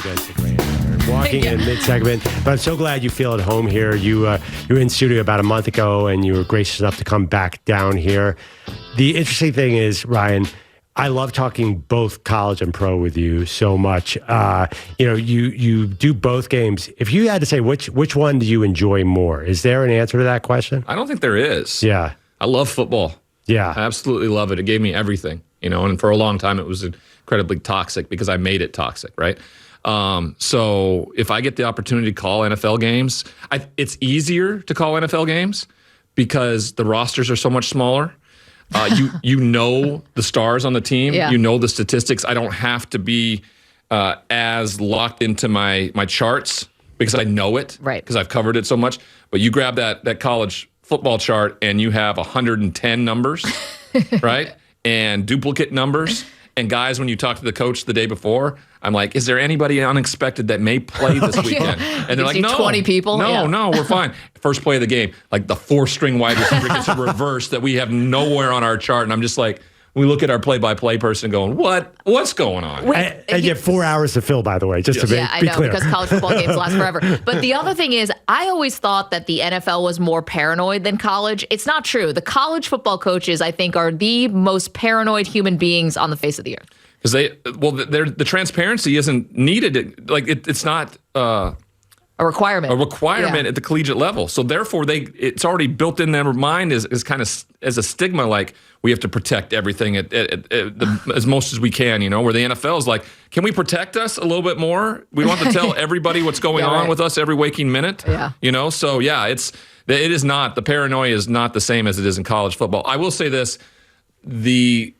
against the grain. Walking in mid-segment, but I'm so glad you feel at home here. You were in studio about a month ago, and you were gracious enough to come back down here. The interesting thing is, Ryan, I love talking both college and pro with you so much. You do both games. If you had to say which one do you enjoy more, is there an answer to that question? I don't think there is. Yeah. I love football. Yeah. I absolutely love it. It gave me everything, and for a long time it was incredibly toxic because I made it toxic, right? So if I get the opportunity to call NFL games, it's easier to call NFL games because the rosters are so much smaller. You know the stars on the team. Yeah. You know the statistics. I don't have to be as locked into my charts because I know it. Right. Because I've covered it so much. But you grab that college football chart and you have 110 numbers, right? And duplicate numbers. And guys, when you talk to the coach the day before, I'm like, is there anybody unexpected that may play this weekend? And they're like, no. 20 people? No, we're fine. First play of the game, like the 4-string wide receiver gets a reverse that we have nowhere on our chart. And I'm just like, we look at our play-by-play person going, what's going on? And you have 4 hours to fill, by the way, just to be clear. I know, because college football games last forever. But the other thing is, I always thought that the NFL was more paranoid than college. It's not true. The college football coaches, I think, are the most paranoid human beings on the face of the earth. Because the transparency isn't needed. It's not a requirement. At the collegiate level. So therefore, it's already built in their mind as kind of as a stigma, like we have to protect everything as most as we can. Where the NFL is like, can we protect us a little bit more? We want to tell everybody what's going on with us every waking minute. Yeah. So yeah, it is not, the paranoia is not the same as it is in college football. I will say this: the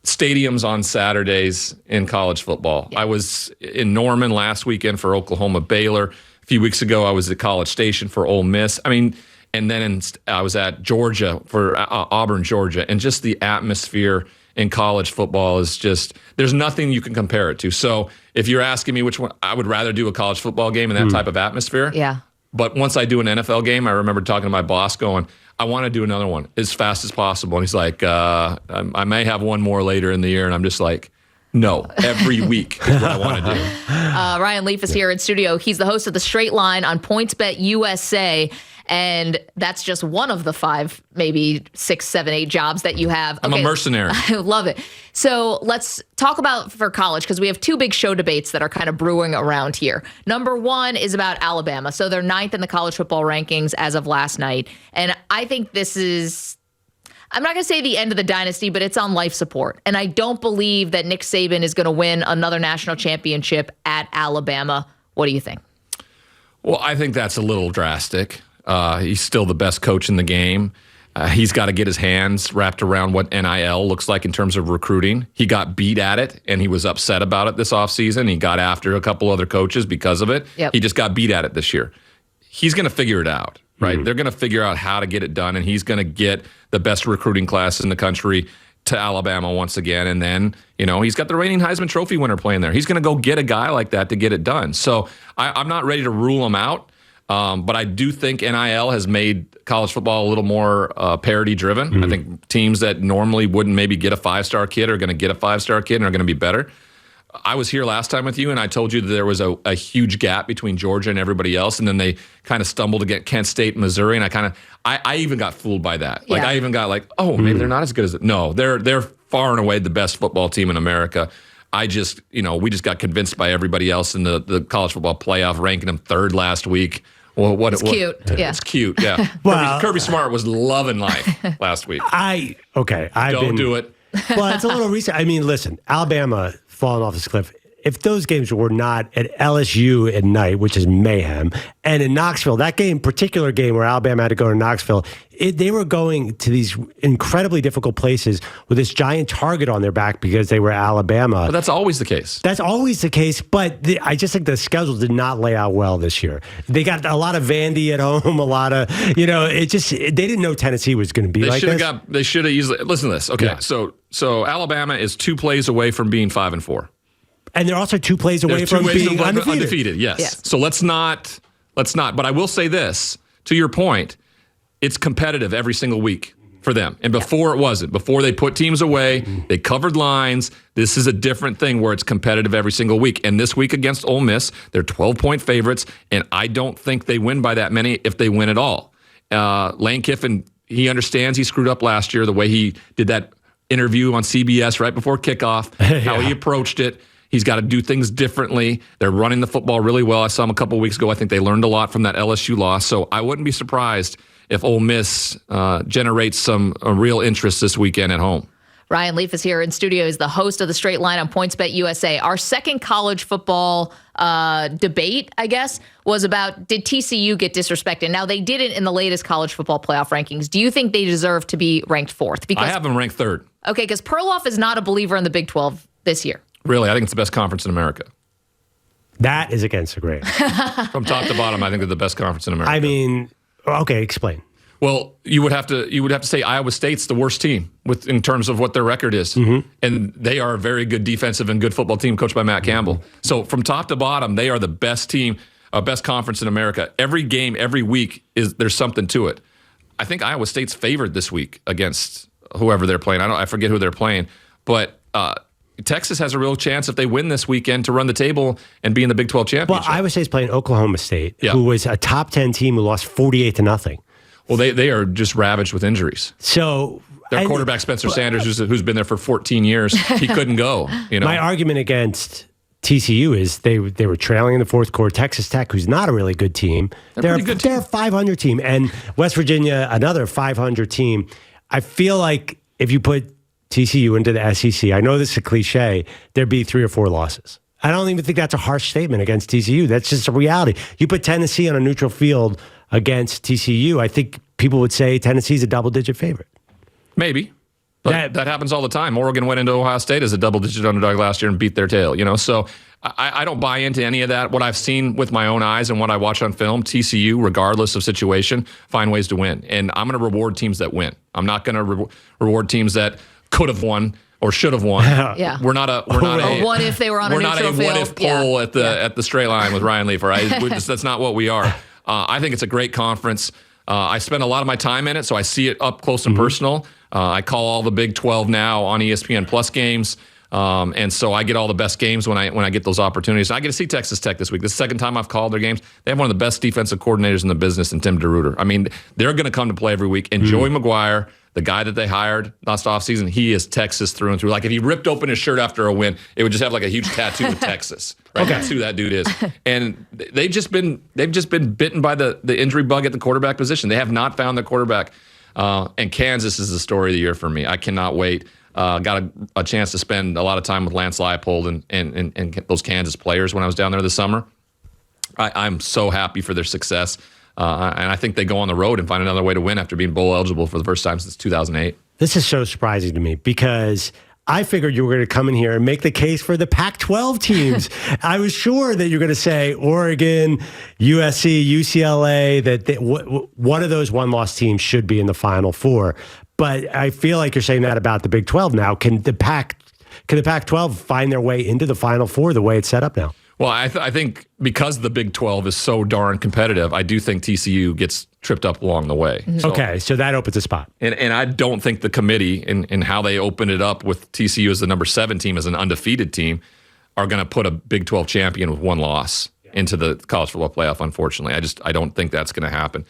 stadiums on Saturdays in college football. Yeah. I was in Norman last weekend for Oklahoma Baylor. A few weeks ago, I was at College Station for Ole Miss. And then I was at Georgia for Auburn, Georgia. And just the atmosphere in college football is just, there's nothing you can compare it to. So if you're asking me which one, I would rather do a college football game in that type of atmosphere. Yeah. But once I do an NFL game, I remember talking to my boss going, I want to do another one as fast as possible. And he's like, I may have one more later in the year. And I'm just like, no, every week is what I want to do. Ryan Leaf is here in studio. He's the host of The Straight Line on PointsBet USA. And that's just one of the 5, maybe 6, 7, 8 jobs that you have. I'm a mercenary. I love it. So let's talk about for college, because we have 2 big show debates that are kind of brewing around here. Number 1 is about Alabama. So they're 9th in the college football rankings as of last night. And I think this is, I'm not going to say the end of the dynasty, but it's on life support. And I don't believe that Nick Saban is going to win another national championship at Alabama. What do you think? Well, I think that's a little drastic. He's still the best coach in the game. He's got to get his hands wrapped around what NIL looks like in terms of recruiting. He got beat at it, and he was upset about it this offseason. He got after a couple other coaches because of it. Yep. He just got beat at it this year. He's going to figure it out, right? They're going to figure out how to get it done, and he's going to get the best recruiting class in the country to Alabama once again. And then, he's got the reigning Heisman Trophy winner playing there. He's going to go get a guy like that to get it done. So I'm not ready to rule him out. But I do think NIL has made college football a little more parity-driven. I think teams that normally wouldn't maybe get a 5-star kid are going to get a 5-star kid and are going to be better. I was here last time with you, and I told you that there was a huge gap between Georgia and everybody else, and then they kind of stumbled to get Kent State and Missouri, and I even got fooled by that. Like, I even got like, oh, maybe they're not as good as it. No, they're far and away the best football team in America. We just got convinced by everybody else in the college football playoff, ranking them 3rd last week. Well, it's cute. Yeah. It's cute. Yeah. Well, Kirby Smart was loving life last week. Don't do it. Well, it's a little recent. Listen, Alabama falling off this cliff. If those games were not at LSU at night, which is mayhem, and in Knoxville, that particular game where Alabama had to go to Knoxville, they were going to these incredibly difficult places with this giant target on their back because they were Alabama. But that's always the case. That's always the case, but I just think the schedule did not lay out well this year. They got a lot of Vandy at home, a lot of, they didn't know Tennessee was going to be like this. They should have easily, listen to this. Okay, yeah. So Alabama is 2 plays away from being 5-4. And they're also 2 plays away from being undefeated. Yes. So let's not. But I will say this, to your point, it's competitive every single week. for them. And before it wasn't. Before they put teams away, they covered lines. This is a different thing where it's competitive every single week. And this week against Ole Miss, they're 12-point favorites, and I don't think they win by that many if they win at all. Lane Kiffin, he understands he screwed up last year, the way he did that interview on CBS right before kickoff, how he approached it. He's got to do things differently. They're running the football really well. I saw them a couple weeks ago. I think they learned a lot from that LSU loss. So I wouldn't be surprised if Ole Miss generates some real interest this weekend at home. Ryan Leaf is here in studio. He's the host of the Straight Line on PointsBet USA. Our second college football debate, I guess, was about, did TCU get disrespected? Now, they didn't in the latest college football playoff rankings. Do you think they deserve to be ranked fourth? Because I have them ranked third. Okay, because Perloff is not a believer in the Big 12 this year. Really? I think it's the best conference in America. That is against the grain. From top to bottom, I think they're the best conference in America. I mean, okay, explain. Well, you would have to say Iowa State's the worst team in terms of what their record is, and they are a very good defensive and good football team coached by Matt Campbell. So from top to bottom, they are the best team, best conference in America. Every game, every week there's something to it. I think Iowa State's favored this week against whoever they're playing. I forget who they're playing, but Texas has a real chance if they win this weekend to run the table and be in the Big 12 championship. Well, Iowa State's playing Oklahoma State, who was a top 10 team who lost 48-0. Well, they are just ravaged with injuries. So their quarterback Spencer Sanders, who's been there for 14 years, he couldn't go. My argument against TCU is they were trailing in the fourth quarter. Texas Tech, who's not a really good team, they're a 500 team, and West Virginia, another 500 team. I feel like if you put TCU into the SEC, I know this is a cliche, there'd be 3 or 4 losses. I don't even think that's a harsh statement against TCU. That's just a reality. You put Tennessee on a neutral field against TCU, I think people would say Tennessee's a double-digit favorite. Maybe. But that happens all the time. Oregon went into Ohio State as a double-digit underdog last year and beat their tail. So I don't buy into any of that. What I've seen with my own eyes and what I watch on film, TCU, regardless of situation, find ways to win. And I'm going to reward teams that win. I'm not going to reward teams that could have won or should have won. Yeah. We're not a what if they were on a neutral field? We're not a what if poll at the Straight Line with Ryan Leaf. Right? That's not what we are. I think it's a great conference. I spend a lot of my time in it, so I see it up close and personal. I call all the Big 12 now on ESPN Plus games, and so I get all the best games when I get those opportunities. I get to see Texas Tech this week. This is the second time I've called their games. They have one of the best defensive coordinators in the business in Tim DeRuyter. I mean, they're going to come to play every week. And Joey McGuire, the guy that they hired last offseason, he is Texas through and through. Like if he ripped open his shirt after a win, it would just have like a huge tattoo of Texas. Right? Okay. That's who that dude is. And they've just been bitten by the injury bug at the quarterback position. They have not found their quarterback. And Kansas is the story of the year for me. I cannot wait. Got a chance to spend a lot of time with Lance Leipold and those Kansas players when I was down there this summer. I'm so happy for their success. And I think they go on the road and find another way to win after being bowl eligible for the first time since 2008. This is so surprising to me because I figured you were going to come in here and make the case for the Pac-12 teams. I was sure that you're going to say Oregon, USC, UCLA, that one of those one-loss teams should be in the Final Four. But I feel like you're saying that about the Big 12 now. Can the Pac-12 find their way into the Final Four the way it's set up now? Well, I think because the Big 12 is so darn competitive, I do think TCU gets tripped up along the way. Mm-hmm. So that opens a spot. And I don't think the committee and how they opened it up with TCU as the number 7 team, as an undefeated team, are going to put a Big 12 champion with one loss into the college football playoff, unfortunately. I don't think that's going to happen.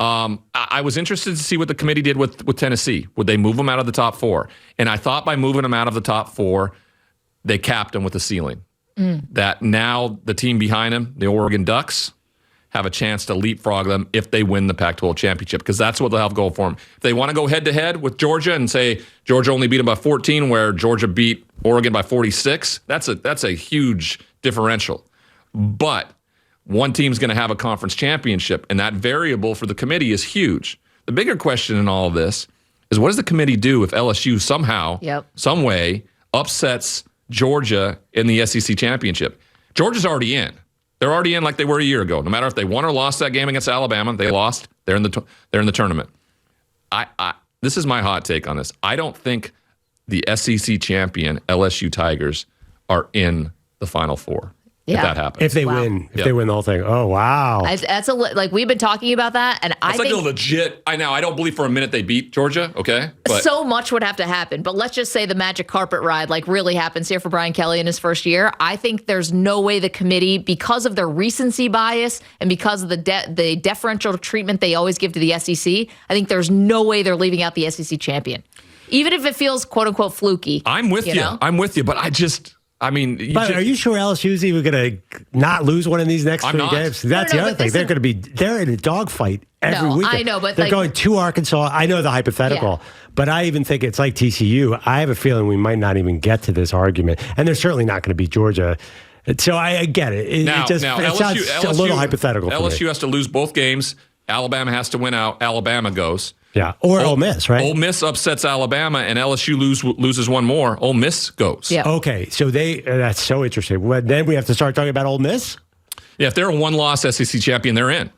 I was interested to see what the committee did with Tennessee. Would they move them out of the top 4? And I thought by moving them out of the top 4, they capped them with a ceiling. That now the team behind them, the Oregon Ducks, have a chance to leapfrog them if they win the Pac-12 championship, because that's what they'll have going for them. If they want to go head-to-head with Georgia and say Georgia only beat them by 14, where Georgia beat Oregon by 46, that's a huge differential. But one team's going to have a conference championship, and that variable for the committee is huge. The bigger question in all of this is, what does the committee do if LSU somehow, some way, upsets Georgia in the SEC championship? Georgia's already in. They're already in like they were a year ago. No matter if they won or lost that game against Alabama, they lost. They're in the tournament. This is my hot take on this. I don't think the SEC champion LSU Tigers are in the Final Four. if that happens. If they win the whole thing. Oh, wow. That's like we've been talking about that, and I think like a legit. I don't believe for a minute they beat Georgia. Okay, but so much would have to happen. But let's just say the magic carpet ride like really happens here for Brian Kelly in his first year. I think there's no way the committee, because of their recency bias and because of the deferential treatment they always give to the SEC, I think there's no way they're leaving out the SEC champion, even if it feels quote unquote fluky. I'm with you. I'm with you, but are you sure LSU's even going to not lose one of these next three games? That's the other thing. They're in a dogfight every week. I know, but they're going to Arkansas. I know the hypothetical, but I even think it's like TCU. I have a feeling we might not even get to this argument, and they're certainly not going to beat Georgia. So I get it. It sounds a little hypothetical. LSU has to lose both games. Alabama has to win out. Alabama goes. Yeah, or Ole Miss, right? Ole Miss upsets Alabama, and LSU loses one more. Ole Miss goes. Yeah. Okay, so that's so interesting. Well, then we have to start talking about Ole Miss? Yeah, if they're a one-loss SEC champion, they're in.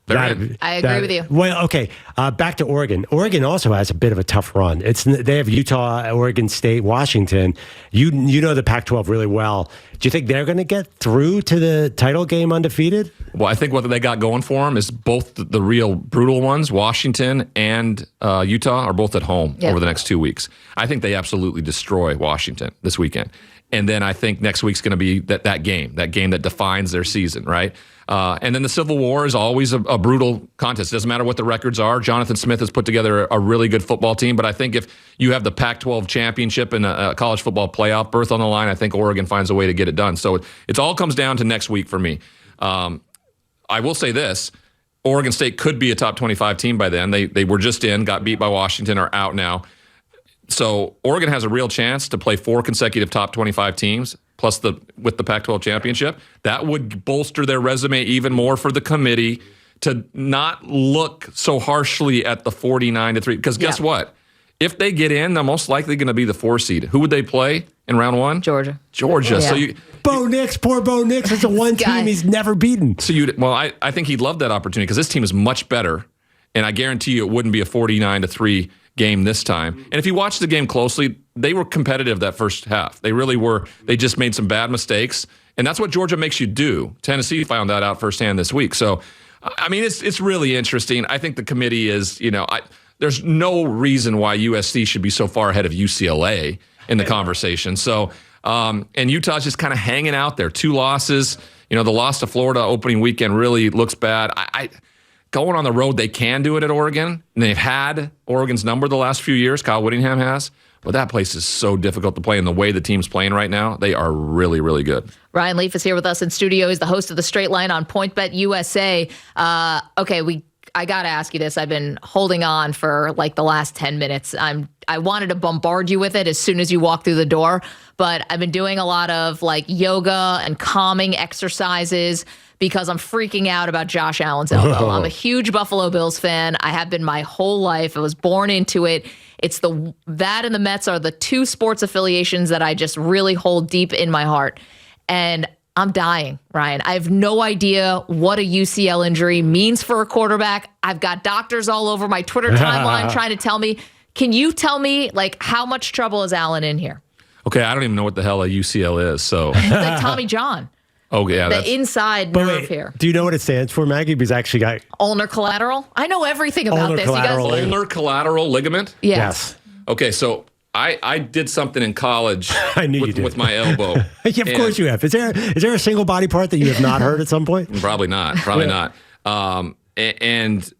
I agree with you. Well, okay, back to Oregon. Oregon also has a bit of a tough run. They have Utah, Oregon State, Washington. You know the Pac-12 really well. Do you think they're going to get through to the title game undefeated? Well, I think what they got going for them is both the real brutal ones, Washington and Utah, are both at home over the next 2 weeks. I think they absolutely destroy Washington this weekend. And then I think next week's going to be that game that defines their season, right? And then the Civil War is always a brutal contest. It doesn't matter what the records are. Jonathan Smith has put together a really good football team, but I think if you have the Pac-12 championship and a college football playoff berth on the line, I think Oregon finds a way to get it done. So it all comes down to next week for me. I will say this. Oregon State could be a top 25 team by then. They were just in, got beat by Washington, are out now. So Oregon has a real chance to play 4 consecutive top 25 teams, plus with the Pac-12 championship. That would bolster their resume even more for the committee to not look so harshly at the 49-3. Because guess what? If they get in, they're most likely going to be the 4 seed. Who would they play in round 1? Georgia. Yeah. So Bo Nix, poor Bo Nix. It's the one team he's never beaten. So I think he'd love that opportunity because this team is much better, and I guarantee you it wouldn't be a 49-3 game this time. And if you watch the game closely, they were competitive that first half. They really were. They just made some bad mistakes, and that's what Georgia makes you do. Tennessee found that out firsthand this week. So, it's really interesting. I think the committee is, there's no reason why USC should be so far ahead of UCLA in the conversation. So, and Utah's just kind of hanging out there. 2 losses. The loss to Florida opening weekend really looks bad. Going on the road, they can do it at Oregon. And they've had Oregon's number the last few years. Kyle Whittingham has. But that place is so difficult to play. And the way the team's playing right now, they are really, really good. Ryan Leaf is here with us in studio. He's the host of The Straight Line on PointBet USA. I got to ask you this. I've been holding on for like the last 10 minutes. I wanted to bombard you with it as soon as you walk through the door. But I've been doing a lot of like yoga and calming exercises because I'm freaking out about Josh Allen's elbow. I'm a huge Buffalo Bills fan. I have been my whole life. I was born into it. It's that and the Mets are the 2 sports affiliations that I just really hold deep in my heart. And I'm dying, Ryan. I have no idea what a UCL injury means for a quarterback. I've got doctors all over my Twitter timeline trying to tell me. Can you tell me, like, how much trouble is Allen in here? Okay, I don't even know what the hell a UCL is, so. Like Tommy John. Oh, yeah. The inside nerve here. Do you know what it stands for, Maggie? Because I actually got ulnar collateral. I know everything about this. Ulnar collateral ligament? Yes. Okay, so I did something in college with my elbow. Yeah, of course you have. Is there a single body part that you have not heard at some point? Probably not. Probably not. And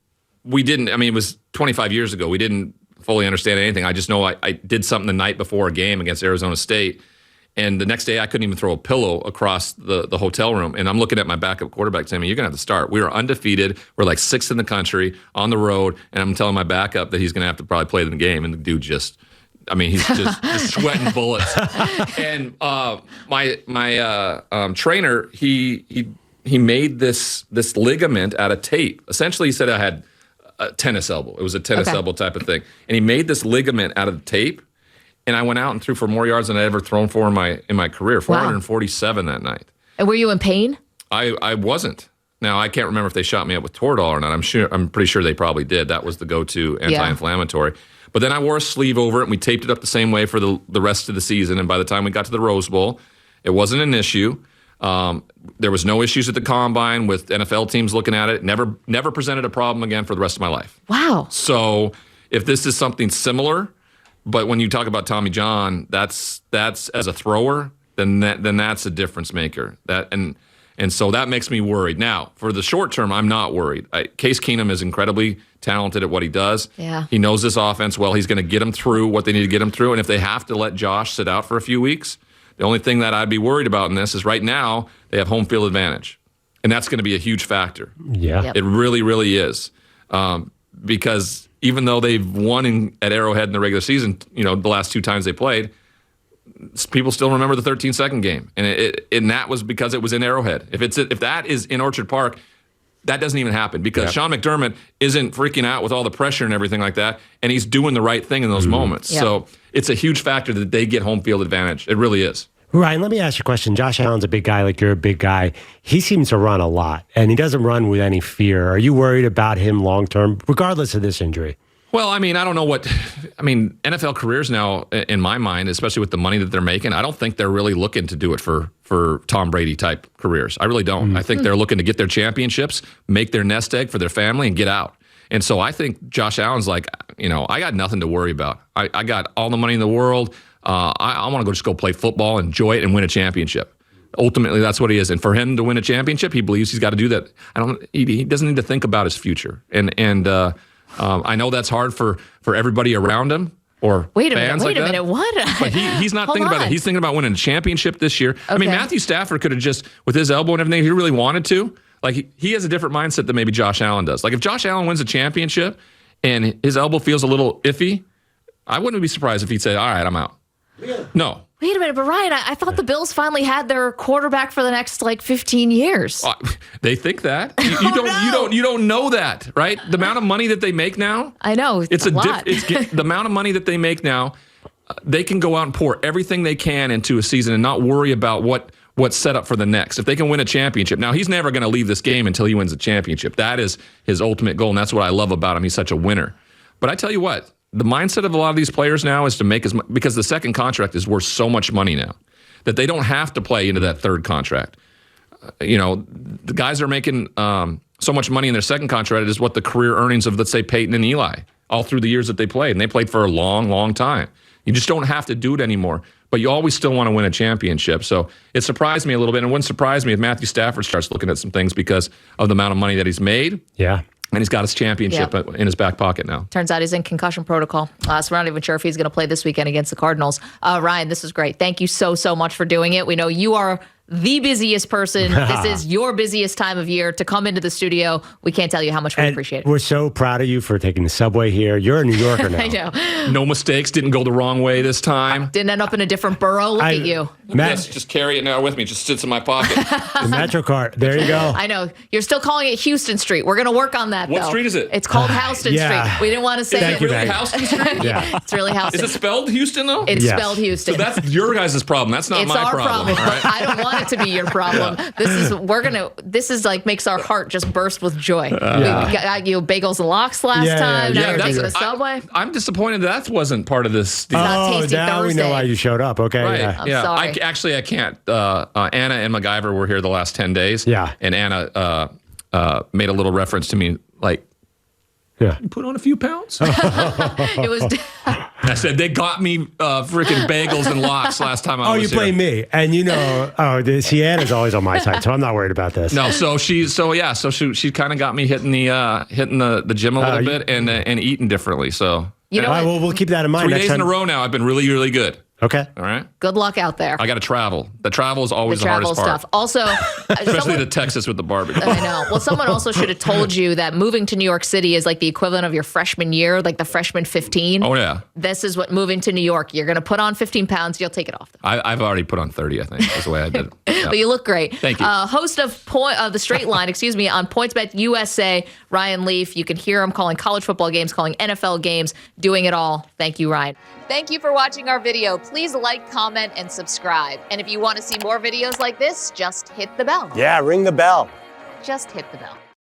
we didn't, it was 25 years ago. We didn't fully understand anything. I just know I did something the night before a game against Arizona State. And the next day, I couldn't even throw a pillow across the hotel room. And I'm looking at my backup quarterback saying, you're going to have to start. We were undefeated. We're like 6th in the country on the road. And I'm telling my backup that he's going to have to probably play the game. And the dude just, he's just sweating bullets. And my trainer, he made this ligament out of tape. Essentially, he said I had a tennis elbow. It was a tennis elbow type of thing. And he made this ligament out of the tape. And I went out and threw for more yards than I'd ever thrown for in my career, 447 that night. And were you in pain? I wasn't. Now, I can't remember if they shot me up with Toradol or not. I'm pretty sure they probably did. That was the go-to anti-inflammatory. But then I wore a sleeve over it, and we taped it up the same way for the rest of the season. And by the time we got to the Rose Bowl, it wasn't an issue. There was no issues at the combine with NFL teams looking at it. Never presented a problem again for the rest of my life. Wow. So if this is something similar, but when you talk about Tommy John, that's as a thrower, then that's a difference maker. And so that makes me worried. Now, for the short term, I'm not worried. Case Keenum is incredibly talented at what he does. Yeah. He knows this offense well. He's going to get them through what they need to get them through. And if they have to let Josh sit out for a few weeks, the only thing that I'd be worried about in this is right now they have home field advantage. And that's going to be a huge factor. Yeah. Yep. It really, really is. Because even though they've won at Arrowhead in the regular season, the last 2 times they played, people still remember the 13-second game, and that was because it was in Arrowhead. If that is in Orchard Park, that doesn't even happen because Sean McDermott isn't freaking out with all the pressure and everything like that, and he's doing the right thing in those moments. Yep. So it's a huge factor that they get home field advantage. It really is. Ryan, let me ask you a question. Josh Allen's a big guy, like you're a big guy. He seems to run a lot, and he doesn't run with any fear. Are you worried about him long term, regardless of this injury? Well, I don't know NFL careers now, in my mind, especially with the money that they're making, I don't think they're really looking to do it for Tom Brady type careers. I really don't. I think they're looking to get their championships, make their nest egg for their family, and get out. And so I think Josh Allen's like, I got nothing to worry about. I got all the money in the world. I want to just go play football, enjoy it, and win a championship. Ultimately, that's what he is. And for him to win a championship, he believes he's got to do that. He doesn't need to think about his future. And I know that's hard for everybody around him or Wait a fans minute, like that. what? But he's not thinking about it. He's thinking about winning a championship this year. I mean, Okay. Matthew Stafford could have just, with his elbow and everything, if he really wanted to, like he has a different mindset than maybe Josh Allen does. Like if Josh Allen wins a championship and his elbow feels a little iffy, I wouldn't be surprised if he'd say, all right, I'm out. Yeah. No. Wait a minute, but Ryan, I thought the Bills finally had their quarterback for the next 15 years. They think that. You don't know that, right? The amount of money that they make now. I know it's a lot. The amount of money that they make now. They can go out and pour everything they can into a season and not worry about what's set up for the next. If they can win a championship. Now, he's never going to leave this game until he wins a championship. That is his ultimate goal, and that's what I love about him. He's such a winner. But I tell you what, the mindset of a lot of these players now is to make because the second contract is worth so much money now that they don't have to play into that third contract. The guys are making so much money in their second contract is what the career earnings of, let's say, Peyton and Eli all through the years that they played. And they played for a long, long time. You just don't have to do it anymore. But you always still want to win a championship. So it surprised me a little bit. And it wouldn't surprise me if Matthew Stafford starts looking at some things because of the amount of money that he's made. Yeah. And he's got his championship in his back pocket now. Turns out he's in concussion protocol. So we're not even sure if he's going to play this weekend against the Cardinals. Ryan, this is great. Thank you so much for doing it. We know you are the busiest person. This is your busiest time of year to come into the studio. We can't tell you how much we appreciate it. We're so proud of you for taking the subway here. You're a New Yorker now. I know. No mistakes. Didn't go the wrong way this time. Didn't end up in a different borough. Look at you. Just carry it now with me. It just sits in my pocket. The Metro card. There you go. I know. You're still calling it Houston Street. We're going to work on that, What though. street is it? It's called Houston yeah. Street. We didn't want to say Thank it. you, Really, Maggie. Houston Street? Yeah. It's really Houston. Is it spelled Houston, though? It's Yes. spelled Houston. So that's your guys' problem. That's not It's my our problem, all right? but I don't want it to be your problem. This is like makes our heart just burst with joy. We got you bagels and lox last time. Now you're taking a Subway. I'm disappointed that wasn't part of this deal. not Tasty now we know Thursday. why you showed up. Okay. Right. Yeah. I'm sorry. I can't. Anna and MacGyver were here the last 10 days. Yeah. And Anna made a little reference to me like, Yeah. you put on a few pounds? It was. I said, they got me freaking bagels and lox last time I was You here. blame me. And Sienna's always on my side, so I'm not worried about this. No, so she kind of got me hitting the gym a little bit and eating differently. So You know All right, what? well, we'll keep that in mind 3 next days time. in a row now, I've been really, really good. Okay. All right. Good luck out there. I got to travel. The travel is always the travel hardest part. stuff. Also, Especially to Texas with the barbecue. I know. Well, someone also should have told you that moving to New York City is like the equivalent of your freshman year, like the freshman 15. Oh, yeah. This is what moving to New York. You're going to put on 15 pounds. You'll take it off. I've already put on 30, I think. That's the way I did it. Yeah. But you look great. Thank you. Host of the Straight Line, on PointsBet USA, Ryan Leaf. You can hear him calling college football games, calling NFL games, doing it all. Thank you, Ryan. Thank you for watching our video. Please like, comment, and subscribe. And if you want to see more videos like this, just hit the bell. Yeah, ring the bell. Just hit the bell.